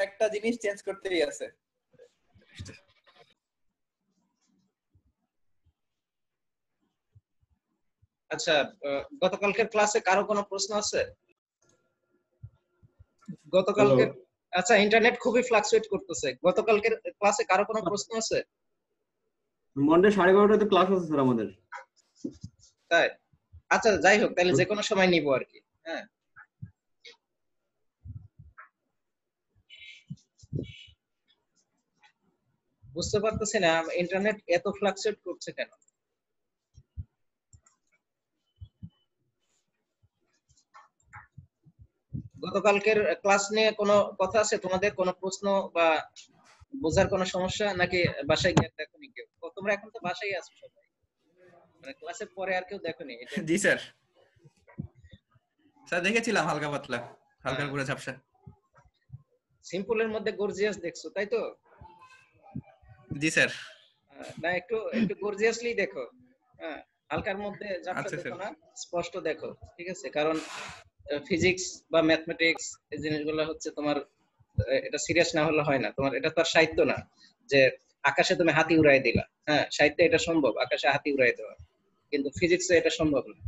একটা জিনিস চেঞ্জ করতেই আছে। আচ্ছা, গতকালকের ক্লাসে কারো কোনো প্রশ্ন আছে? গতকালকে আচ্ছা, ইন্টারনেট খুবই ফ্লাকচুয়েট করতেছে। গতকালকের ক্লাসে কারো কোনো প্রশ্ন আছে? মন্ডে 12:30টাতে ক্লাস আছে স্যার আমাদের। তাই? আচ্ছা, যাই হোক, তাহলে যে কোনো সময় নিব আর কি। হ্যাঁ, বুঝতে পারতেছি না ইন্টারনেট এত ফ্লাকচুয়েট করছে কেন। গতকালকের ক্লাস নিয়ে কোনো কথা আছে তোমাদের? কোনো প্রশ্ন বা বোঝার কোনো সমস্যা, নাকি বাসায় গিয়ে দেখোনি কেউ? তোমরা এখন তো বাসায় আছো সবাই, মানে ক্লাসের পরে আর কেউ দেখোনি? জি স্যার, স্যার দেখেছিলাম হালকা পাতলা, হালকা করে ঝাপসা। সিম্পলের মধ্যে গর্জিয়াস দেখছো, তাই তো? জি স্যার। না, একটু একটু গর্জিয়াসলি দেখো। হ্যাঁ, হালকার মধ্যে ঝাপসা আচ্ছা দেখো স্যার। না, স্পষ্ট দেখো, ঠিক আছে? কারণ ফিজিক্স বা ম্যাথমেটিক্স এই জিনিসগুলো হচ্ছে তোমার, এটা সিরিয়াস না হলে হয় না। তোমার এটা তো আর সাহিত্য না যে আকাশে তুমি হাতি উড়াই দিলা। হ্যাঁ, সাহিত্যে এটা সম্ভব, আকাশে হাতি উড়াই দেওয়া, কিন্তু ফিজিক্সে এটা সম্ভব না।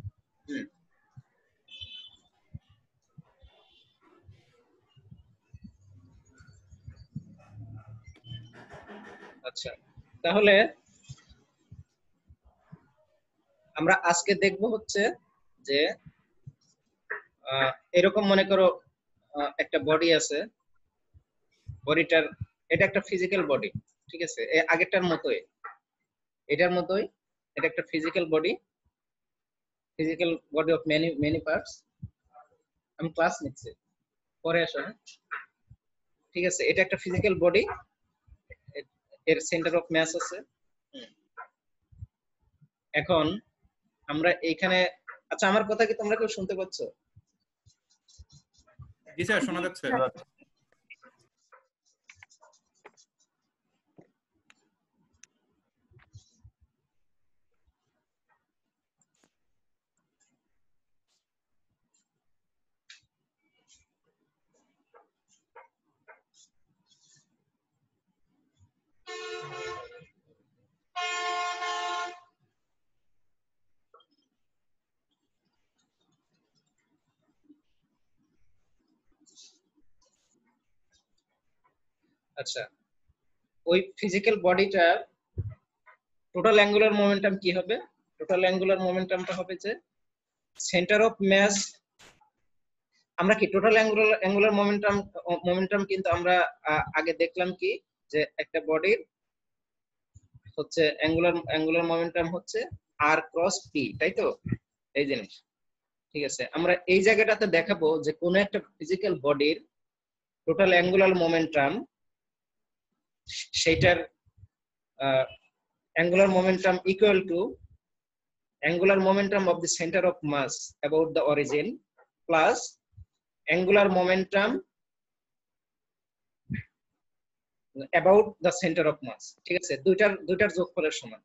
আচ্ছা, তাহলে আমরা আজকে দেখব হচ্ছে যে এরকম মনে করো একটা বডি আছে, বডিটার, এটা একটা ফিজিক্যাল বডি, ঠিক আছে? আগেরটার মতোই, এটার মতোই, এটা একটা physical body of many many parts. আমি ক্লাস নিচ্ছি, পরে আসো, হ্যাঁ? ঠিক আছে, এটা একটা ফিজিক্যাল বডি, এর সেন্টার অফ মাস আছে। এখন আমরা এইখানে, আচ্ছা আমার কথা কি তোমরা কেউ শুনতে পাচ্ছ? জি স্যার, শোনা যাচ্ছে। আচ্ছা, ওই ফিজিক্যাল বডিটার টোটাল অ্যাঙ্গুলার মোমেন্টাম কি হবে? টোটাল অ্যাঙ্গুলার মোমেন্টামটা হবে যে সেন্টার অফ মাস। আমরা কি টোটাল অ্যাঙ্গুলার মোমেন্টাম কিন্তু আমরা আগে দেখলাম কি, যে একটা বডির হচ্ছে অ্যাঙ্গুলার মোমেন্টাম হচ্ছে আর ক্রস পি, তাই তো? এই জিনিস, ঠিক আছে? আমরা এই জায়গাটাতে দেখাবো যে কোন একটা ফিজিক্যাল বডির টোটাল অ্যাঙ্গুলার মোমেন্টাম, সেইটার angular momentum equal two angular momentum of the center of mass about the origin plus angular momentum about the center of mass, ঠিক আছে? দুইটার যোগফলের সমান।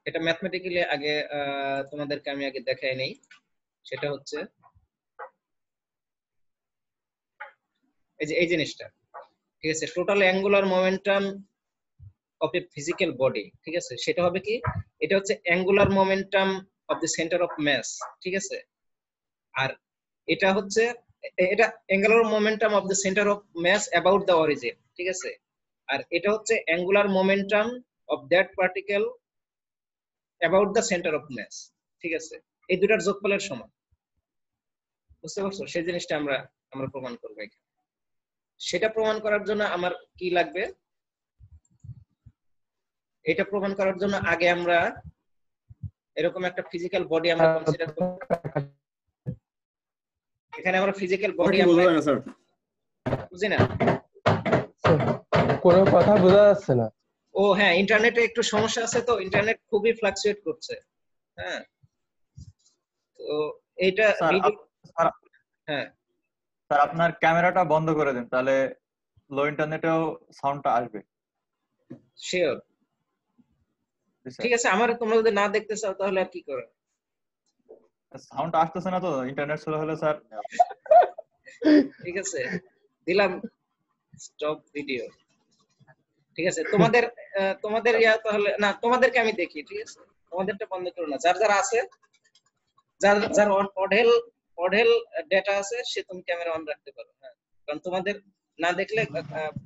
এটা ম্যাথমেটিক্যালি আগে তোমাদেরকে আমি আগে দেখাই নেই। সেটা হচ্ছে এই জিনিসটা, ঠিক আছে? Total angular momentum of a physical body, ঠিক আছে? সেটা হবে কি, এটা হচ্ছে angular momentum of the centre of mass, ঠিক আছে? আর এটা হচ্ছে, এটা angular momentum of the centre of mass about the origin, ঠিক আছে? আর এটা হচ্ছে angular momentum of that particle about the centre of mass, ঠিক আছে? এই দুটার যোগফলের সমান। বুঝতে পারছো? সেই জিনিসটা আমরা প্রমাণ করবো এখানে। সেটা প্রমাণ করার জন্য আমার কি লাগবে? এটা প্রমাণ করার জন্য আগে আমরা এরকম একটা ফিজিক্যাল বডি আমরা কনসিডার করব। এখানে আমরা ফিজিক্যাল বডি আমরা বুঝি না, কোনো কথা বোঝা যাচ্ছে না। ও হ্যাঁ, ইন্টারনেটে একটু সমস্যা আছে, তো ইন্টারনেট খুবই ফ্লাকচুয়েট করছে। হ্যাঁ, তো এইটা হ্যাঁ স্যার, আপনার ক্যামেরাটা বন্ধ করে দিন, তাহলে লো ইন্টারনেটেও সাউন্ডটা আসবে। শিওর, ঠিক আছে। আমার তোমরা যদি না দেখতে চাও তাহলে আর কি করো? সাউন্ড আসতেছে না তো, ইন্টারনেট স্লো হলে স্যার ঠিক আছে, দিলাম স্টপ ভিডিও। ঠিক আছে, তোমাদের তোমাদের ইয়া তাহলে না, তোমাদেরকে আমি দেখি, ঠিক আছে, তোমাদেরটা বন্ধ করো না। যার যার আছে, যার যার অঢেল অঢেল ডেটা আছে, সে তুমি ক্যামেরা অন রাখতে পারো। হ্যাঁ, কারণ তোমাদের না দেখলে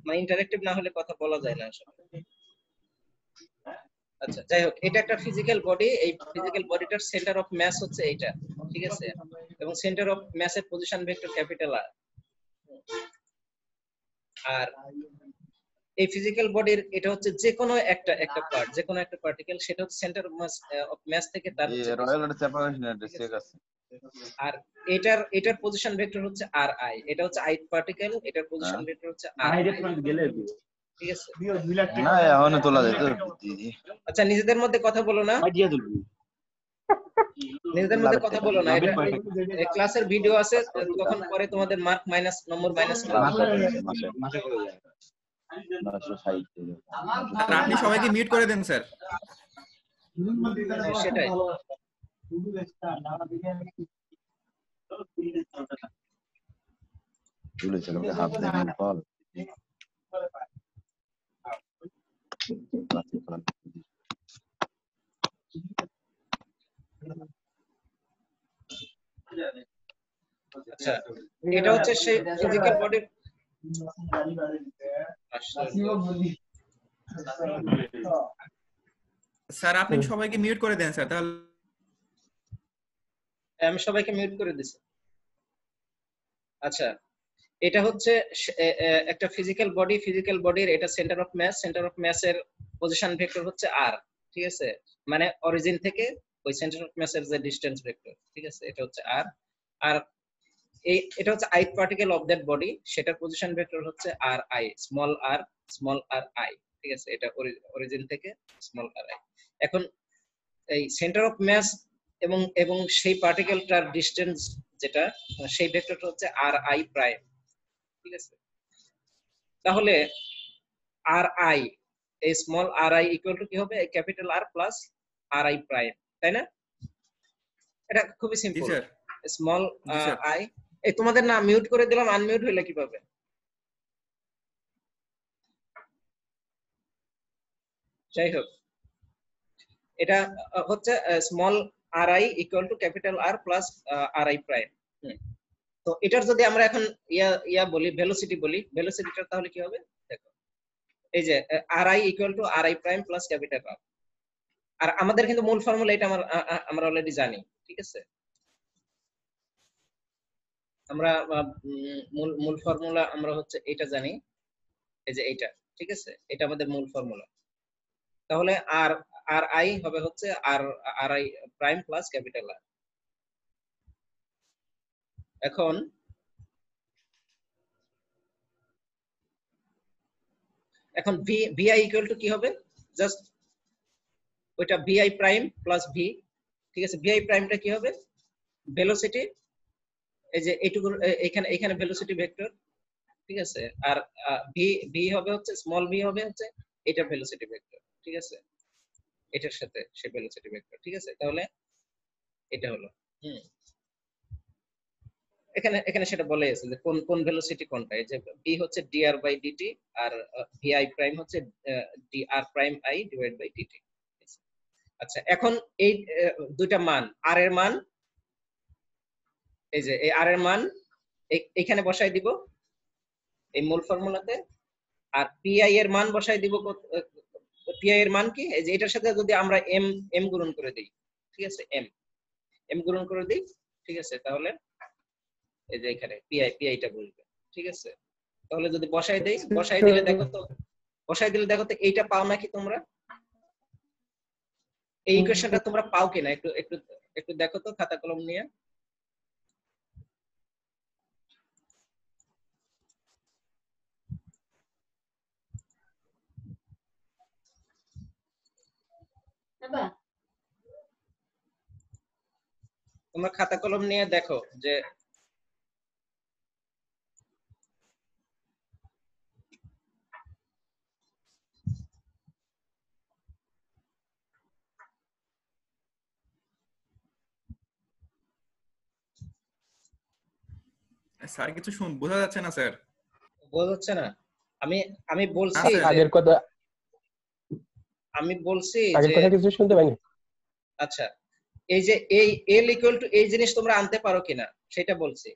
মানে ইন্টারেক্টিভ না হলে কথা বলা যায় না আসলে। আচ্ছা, যাই হোক, এটা একটা ফিজিক্যাল বডি। এই ফিজিক্যাল বডিটার সেন্টার অফ মাস হচ্ছে এইটা, ঠিক আছে, এবং সেন্টার অফ মাসের পজিশন ভেক্টর ক্যাপিটাল আর। আর এই ফিজিক্যাল বডির এটা হচ্ছে যে কোনো একটা একটা পার্ট, যে কোনো একটা পার্টিকেল, সেটা হচ্ছে সেন্টার অফ মাস থেকে তার হচ্ছে আর এটার পজিশন ভেক্টর হচ্ছে আর আই। এটা হচ্ছে আই পার্টিকেল, এটার পজিশন ভেক্টর হচ্ছে আর। ঠিক আছে, না এখনো তোলা যায় তো আচ্ছা, নিজেদের মধ্যে কথা বলো না, নিজেদের মধ্যে কথা বলো না। এটা ক্লাসের ভিডিও আছে, তখন পরে তোমাদের মার্ক মাইনাস নম্বর মাইনাস স্যার আপনি সবাইকে মিউট করে দেন স্যার। সেটাই। আচ্ছা, এটা হচ্ছে সেই ফিজিক্যাল বডির। স্যার আপনি সবাইকে মিউট করে দেন স্যার, তাহলে আমি সবাইকে মিউট করে দিছি। আচ্ছা, এটা হচ্ছে একটা ফিজিক্যাল বডি। ফিজিক্যাল বডির এটা centre of mass, centre of মাসের পজিশন ভেক্টর হচ্ছে আর। ঠিক আছে, মানে অরিজিন থেকে ওই সেন্টার অফ মাসের যে ডিসটেন্স ভেক্টর, ঠিক আছে, এটা হচ্ছে আর। আর এটা হচ্ছে I particle of that body, সেটার পজিশন ভেক্টর হচ্ছে আর আই, স্মল আর আই। ঠিক আছে, এটা অরিজিন থেকে স্মল আর আই। এখন এই সেন্টার অফ মাস এবং এবং সেই পার্টিকেলটার ডিসটেন্স যেটা, সেই ভেক্টরটা হচ্ছে আর আই প্রাইম। ঠিক আছে, তাহলে আর আই, এই small R I equal to কি হবে, capital R plus R I prime, তাই না? এটা খুবই জি সিম্পল। স্যার। স্মল জি স্যার। আই, এই তোমাদের না মিউট করে দিলাম, আনমিউট হইলে কিভাবে? যাই হোক, এটা হচ্ছে small R I equal to capital R plus R I prime. তো এটার যদি আমরা এখন ইয়া বলি, ভেলোসিটি বলি, ভেলোসিটিটা তাহলে কি হবে দেখো, এই যে R I equal to R I prime plus capital R. আর আমাদের কিন্তু মূল ফর্মুলা এটা আমরা অলরেডি জানি, ঠিক আছে, আমরা মূল ফর্মুলা আমরা হচ্ছে এটা জানি, এই যে এইটা, ঠিক আছে, এটা আমাদের মূল ফর্মুলা। তাহলে আর আর আই হবে হচ্ছে আর R I prime plus capital R. এখন ভিআই ইকুয়াল টু কি হবে, জাস্ট ওইটা ভিআই প্রাইম প্লাস ভি। ঠিক আছে, ভিআই প্রাইমটা কি হবে, ভেলোসিটি, এই যে এইটুকু, এখানে এখানে ভেলোসিটি ভেক্টর। ঠিক আছে, আর ভি ভি হবে হচ্ছে স্মল ভি হবে হচ্ছে এটা ভেলোসিটি ভেক্টর। ঠিক আছে, এটার সাথে সে ভেলোসিটি ভেক্টর। ঠিক আছে, তাহলে এটা হলো এখানে এখানে সেটা বলে আছে যে কোন কোন ভেলোসিটি কোনটা। এই যে ভি হচ্ছে ডিআর বাই ডিটি, আর ভিআই প্রাইম হচ্ছে DR prime I divide by DT. আচ্ছা, এখন এই দুইটা মান, আর এর মান, এই যে এই আর এর মান এখানে বসাই দিব এই মূল ফর্মুলাতে, আর পিআই এর মান বসাই দিব। পিআই এর মান কি, এই যে এটার সাথে যদি আমরা এম এম গুণন করে দিই, ঠিক আছে, এম গুণন করে দিই, ঠিক আছে, তাহলে এই যে এখানে পিআইটা বলবে। ঠিক আছে, তাহলে যদি বসাই দিই, বসাই দিলে দেখো তো এইটা পাও নাকি তোমরা, এই ইকুয়েশনটা তোমরা পাও কিনা, একটু একটু একটু দেখো তো খাতা কলম নিয়ে। তোমরা খাতা কলম নিয়ে দেখো যে স্যার কিছু বোঝা যাচ্ছে না স্যার। বোঝা যাচ্ছে না? আমি আমি বলছি স্যার। যে আগের কথা যে কিছু শুনতে পাইনি। আচ্ছা, এই যে এই এল ইকুয়াল টু এই জিনিস তোমরা আনতে পারো কিনা সেটা বলছি।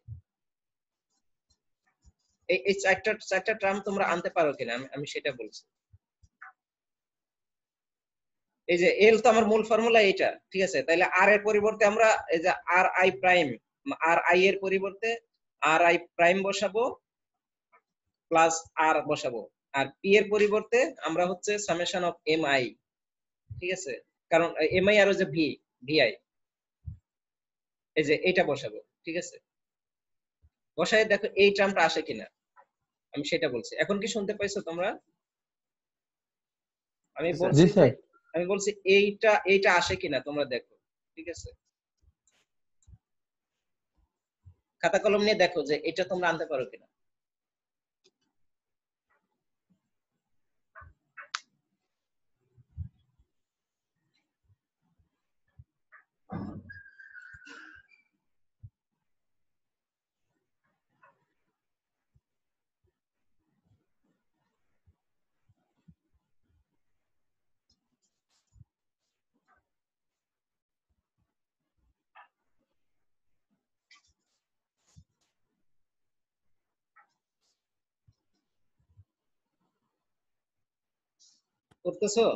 এই চারটা টার্ম তোমরা আনতে পারো কিনা আমি সেটা বলছি। এই যে এল তো আমার মূল ফর্মুলা এইটা, ঠিক আছে? তাহলে আর এর পরিবর্তে আমরা এই যে R I prime, R I এর পরিবর্তে আর আই প্রাইম বসাবো প্লাস আর বসাবো, আর পি এর পরিবর্তে আমরা হচ্ছে সামেশন অফ এম আই, ঠিক আছে? কারণ এম আই আর যে ভি ভিআই, এই যে এইটা বসাবো, ঠিক আছে? বসায় দেখো এই টার্মটা আসে কিনা, আমি সেটা বলছি। এখন কি শুনতে পাইছো তোমরা? আমি জি বলছি স্যার। আমি বলছি এইটা আসে কিনা তোমরা দেখো, ঠিক আছে? খাতা কলম নিয়ে দেখো যে এটা তোমরা আনতে পারো কিনা। করতেছো?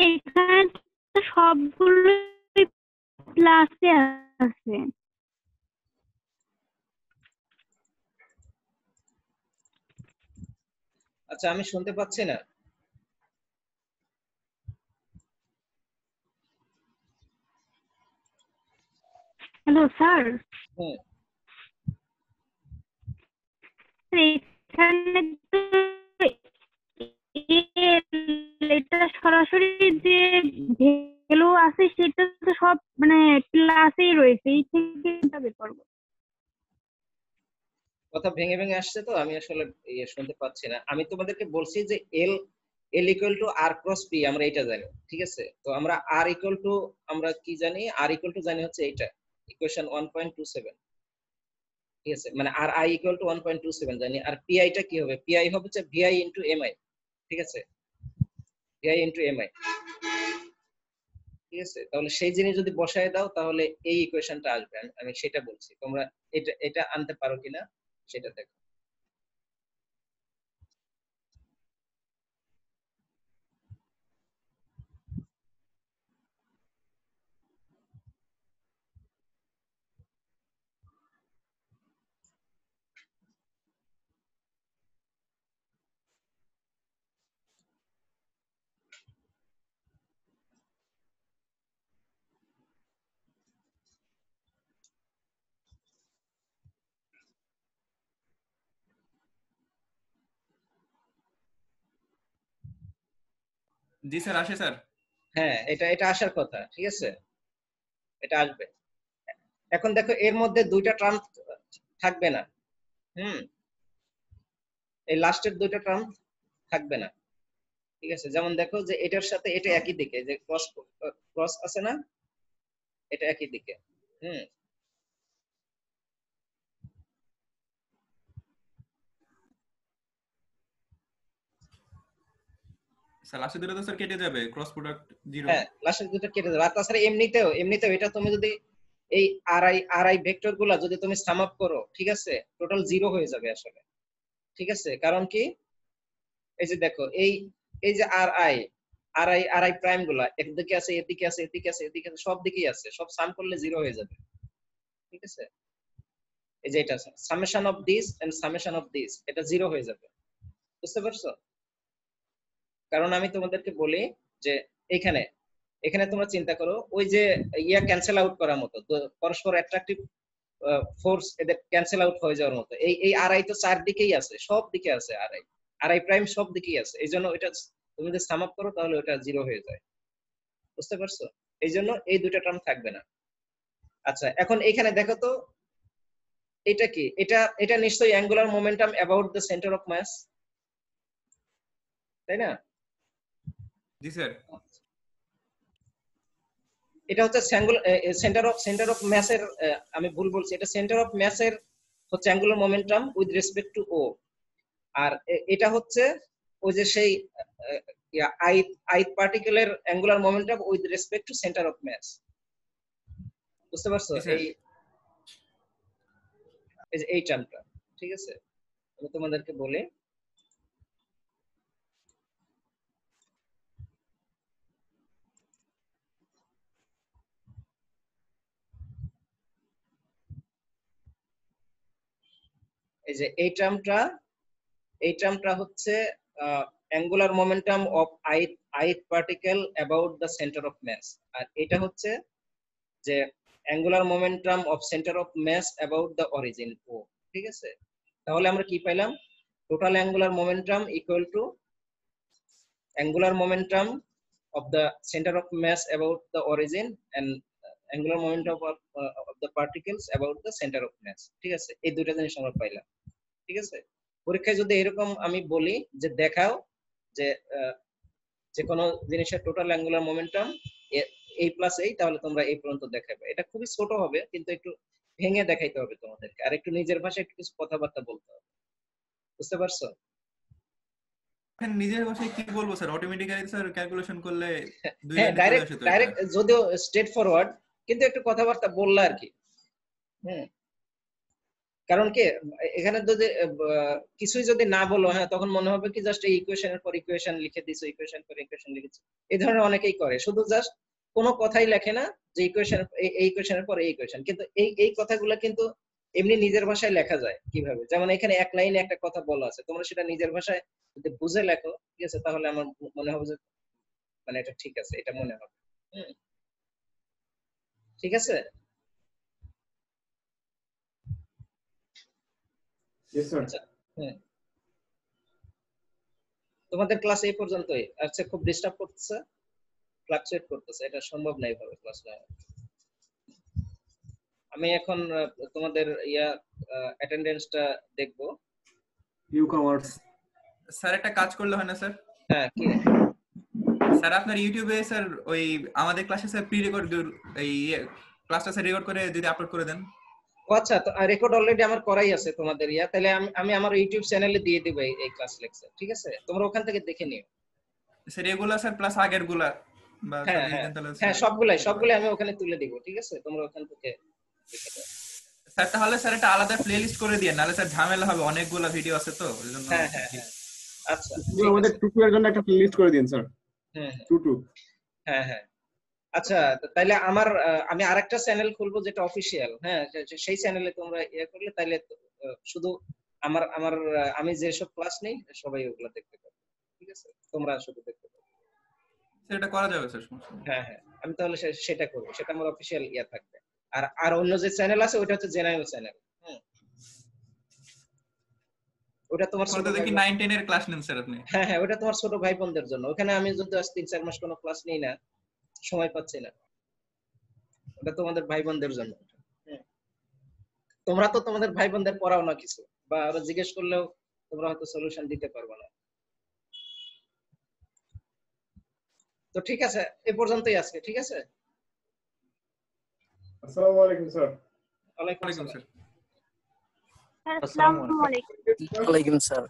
এখানে তো সবগুলো প্লাসে আছে। আচ্ছা, আমি শুনতে পাচ্ছি না। হ্যালো স্যার, হুম, এখানে তো এটা সরাসরি যে ভ্যালু আছে সেটা তো সব মানে ক্লাসেই রয়েছে, এই থেকে এটা বের করবো। কথা ভেঙে ভেঙে আসছে তো আমি আসলে শুনতে পাচ্ছি না। আমি তোমাদেরকে বলছি যে L equal to R cross P, আমরা এটা জানি, ঠিক আছে? তো আমরা আর ইকুয়াল টু আমরা কি জানি? আর ইকুয়াল টু জানি হচ্ছে এইটা, ইকুয়েশন 1.27, ঠিক আছে? মানে আর আই ইকুয়াল টু 1.27 জানি। আর পিআই টা কি হবে? পিআই হবে হচ্ছে ভিআই ইনটু এমআই, ঠিক আছে? ভিআই ইনটু এমআই, ঠিক আছে? তাহলে সেই জিনিস যদি বসায় দাও তাহলে এই ইকুয়েশনটা আসবে। আমি সেটা বলছি, তোমরা এটা আনতে পারো কিনা সেটা দেখো। জি স্যার, আসে স্যার। হ্যাঁ, এটা আসার কথা, ঠিক আছে? এটা আসবে। এখন দেখো এর মধ্যে দুইটা টার্ম থাকবে না। হুম, এই লাস্টের দুইটা টার্ম থাকবে না, ঠিক আছে? যেমন দেখো যে এটার সাথে এটা একই দিকে, যে ক্রস ক্রস আছে না, এটা একই দিকে। হুম, স্যার লাস্টের দুটো তো স্যার কেটে যাবে, ক্রস প্রোডাক্ট জিরো। হ্যাঁ, লাস্টের দুটো কেটে দেবে। আর তাছাড়া এমনিতেও এটা তুমি যদি এই আর আই ভেক্টর গুলা যদি তুমি সাম আপ করো, ঠিক আছে, টোটাল জিরো হয়ে যাবে আসলে, ঠিক আছে? কারণ কি, এই যে দেখো এই যে আর আই প্রাইম গুলা একদিকে আছে, এদিকে আছে, এদিকে আছে, এদিকে আছে, সব দিকেই আছে, সব সাম করলে জিরো হয়ে যাবে, ঠিক আছে? এই যে এটা summation of this and summation of this, এটা জিরো হয়ে যাবে, বুঝতে পারছো? কারণ আমি তোমাদেরকে বলি যে এখানে এখানে তোমরা চিন্তা করো, ওই যে ক্যান্সেল আউট করার মতো, তো পরস্পর অ্যাট্রাকটিভ ফোর্স এদের ক্যান্সেল আউট হয়ে যাওয়ার মতো। এই আরআই তো চারদিকেই আছে, সব দিকে আছে আরআই প্রাইম সব দিকেই আছে। এই জন্য এটা তুমি যদি সাম আপ করো তাহলে ওটা জিরো হয়ে যায়, বুঝতে পারছো? এই জন্য এই দুইটা টার্ম থাকবে না। আচ্ছা, এখন এখানে দেখো তো, এটা কি? এটা নিশ্চয়ই angular momentum about the centre of mass, তাই না? জি স্যার। এটা হচ্ছে সেন্টার অফ মাস এর, আমি ভুল বলছি, এটা সেন্টার অফ মাস এর হচ্ছে angular momentum with respect to O. আর এটা হচ্ছে ওই যে সেই ith পার্টিকেলের angular momentum with respect to centre of mass. বুঝতে পারছো? জি স্যার। এই টার্মটা, ঠিক আছে? আমি তোমাদেরকে বলি, এই যে এই টার্মটা হচ্ছে angular momentum of ith particle about the centre of mass. আর এটা হচ্ছে যে angular momentum of centre of mass about the origin O. ঠিক আছে? তাহলে আমরা কি পাইলাম? Total angular momentum equal to angular momentum of the center of mass about the origin and angular momentum of the particles about the center of mass। ঠিক আছে? এই দুইটা জিনিস আমরা পাইলাম। ঠিক আছে? পরীক্ষায় যদি এরকম আমি বলি যে দেখাও যে যে কোনো জিনিসের টোটাল অ্যাঙ্গুলার মোমেন্টাম এই প্লাস এই, তাহলে তোমরা এই পর্যন্ত দেখাবে। এটা খুবই ছোট হবে, কিন্তু একটু ভেঙে দেখাইতে হবে তোমাদেরকে, আর একটু নিজের ভাষায় একটু কিছু কথাবার্তা বলতে হবে। বুঝতে পারছো? নিজের ভাষায় কি বলবো স্যার? অটোমেটিক্যালি স্যার ক্যালকুলেশন করলে দুই হ্যাঁ, লাইনে চলে আসে তো। ডাইরেক্ট যদিও স্ট্রেট ফরওয়ার্ড, কিন্তু একটু কথাবার্তা বললা আর কি। কারণ কি এখানে যদি কিছুই যদি না বলো, হ্যাঁ, তখন মনে হবে কি জাস্ট এই ইকুয়েশনের পর ইকুয়েশন লিখে দিছো, ইকুয়েশন পর ইকুয়েশন লিখেছো। এই ধরনের অনেকেই করে, শুধু জাস্ট কোনো কথাই লেখে না যে ইকুয়েশন, এই ইকুয়েশনের পর এই ইকুয়েশন। কিন্তু এই কথাগুলো কিন্তু এমনি নিজের ভাষায় লেখা যায় কিভাবে? যেমন এখানে এক লাইনে একটা কথা বলা আছে, তোমরা সেটা নিজের ভাষায় যদি বুঝে লেখো, ঠিক আছে, তাহলে আমার মনে হবে যে মানে এটা ঠিক আছে, এটা মনে হবে। ঠিক আছে? আচ্ছা, তোমাদের ক্লাস এই পর্যন্তই। আচ্ছা, খুব ডিস্টার্ব করতেছে, ফ্লাকচুয়েট করতেছে, এটা সম্ভব না এইভাবে ক্লাস নেওয়া। আমি এখন তোমাদের অ্যাটেন্ডেন্সটা দেখবো। নিউকামার্স স্যার একটা কাজ করলে হয় না স্যার? হ্যাঁ, কি স্যার আপনার ইউটিউবে স্যার ওই আমাদের ক্লাসে স্যার প্রি রেকর্ড এই ক্লাসটা স্যার রেকর্ড করে যদি আপলোড করে দেন। ও আচ্ছা, তো রেকর্ড অলরেডি আমার করাই আছে তোমাদের তাহলে আমি আমার ইউটিউব চ্যানেলে দিয়ে দেব এই ক্লাস লেকচার। ঠিক আছে? তোমরা ওখান থেকে দেখে নিও। স্যার এগুলা স্যার প্লাস আগের গুলা বা হ্যাঁ হ্যাঁ, সবগুলাই আমি ওখানে তুলে দিব। ঠিক আছে? তোমরা ওখান থেকে দেখে নাও। স্যার তাহলে স্যার একটা আলাদা প্লেলিস্ট করে দিয়েন, নাহলে স্যার ঝামেলা হবে, অনেকগুলা ভিডিও আছে তো ওইজন্য। হ্যাঁ, আচ্ছা, আমাদের টুটুয়ের জন্য একটা প্লেলিস্ট করে দিন স্যার। টুটু। হ্যাঁ, আচ্ছা, তাইলে আমি আরেকটা চ্যানেল খুলবো যেটা অফিশিয়াল। হ্যাঁ, সেই চ্যানেলে তোমরা করলে তাইলে শুধু আমি যেসব ক্লাস নেই সবাই ওগুলা দেখতে পাবে। ঠিক আছে? তোমরা শুধু দেখতে পাবে। সেটা করা যাবে স্যার। হ্যাঁ, আমি তাহলে সেটা করব, সেটা আমার অফিশিয়াল থাকবে। আর অন্য যে চ্যানেল আছে ওটা হচ্ছে জেনারেল চ্যানেল। ওটা তোমার ছোট দেখি 9 10 এর ক্লাস নেন স্যার আপনি। হ্যাঁ, ওটা তোমার ছোট ভাই বোনদের জন্য। ওখানে আমি যদি আজ 3-4 মাস কোনো ক্লাস নেই না, সময় পাচ্ছি না, ওটা তোমাদের ভাই বোনদের জন্য। তোমরা তো তোমাদের ভাই বোনদের পড়াও না কিছু, বা ওরা জিজ্ঞেস করলেও তোমরা হয়তো সলিউশন দিতে পারবে না। তো ঠিক আছে, এই পর্যন্তই আজকে। ঠিক আছে? আসসালামু আলাইকুম স্যার। ওয়ালাইকুম ওয়ালাইকুম আসসালাম। স্যার। আসসালামু আলাইকুম। ওয়ালাইকুম স্যার।